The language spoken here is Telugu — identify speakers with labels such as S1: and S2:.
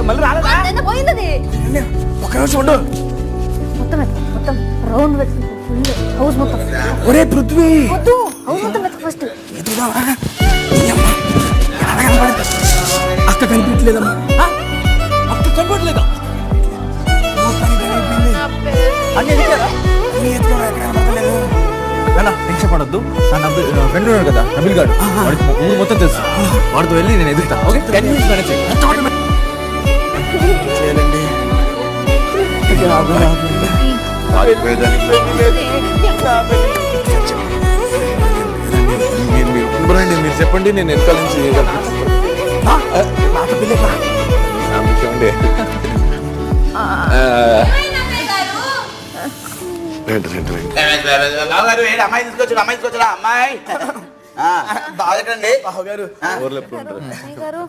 S1: మళ్ళీ రాలేదా?
S2: పోయింది అది.
S1: ఒక నిమిషం ఉండు.
S2: మొత్తం రౌండ్ వెతుకు, హౌస్ మొత్తం.
S1: ఒరే పృథ్వీ,
S2: వద్దు, హౌస్ మొత్తం వెతుకు ఫస్ట్.
S1: అక్క కనిపించలేదమ్మా. అక్క కనపడలేదా? టెన్షన్ పడద్దు. నా ఫ్రెండ్ ఉన్నాడు కదా నబిల్ గాడు, ఊరు మొత్తం తెలుసు. వాడితో వెళ్ళి నేను ఎదుగుతా. ఓకే 10 minutes మేనేజ్ చేయాలండి. మీరు చెప్పండి, నేను వెనకాల నుంచి
S3: అమ్మాయి తీసుకొచ్చా అమ్మాయి బాగారు
S1: ఊర్లో ఎప్పుడు ఉంటారు?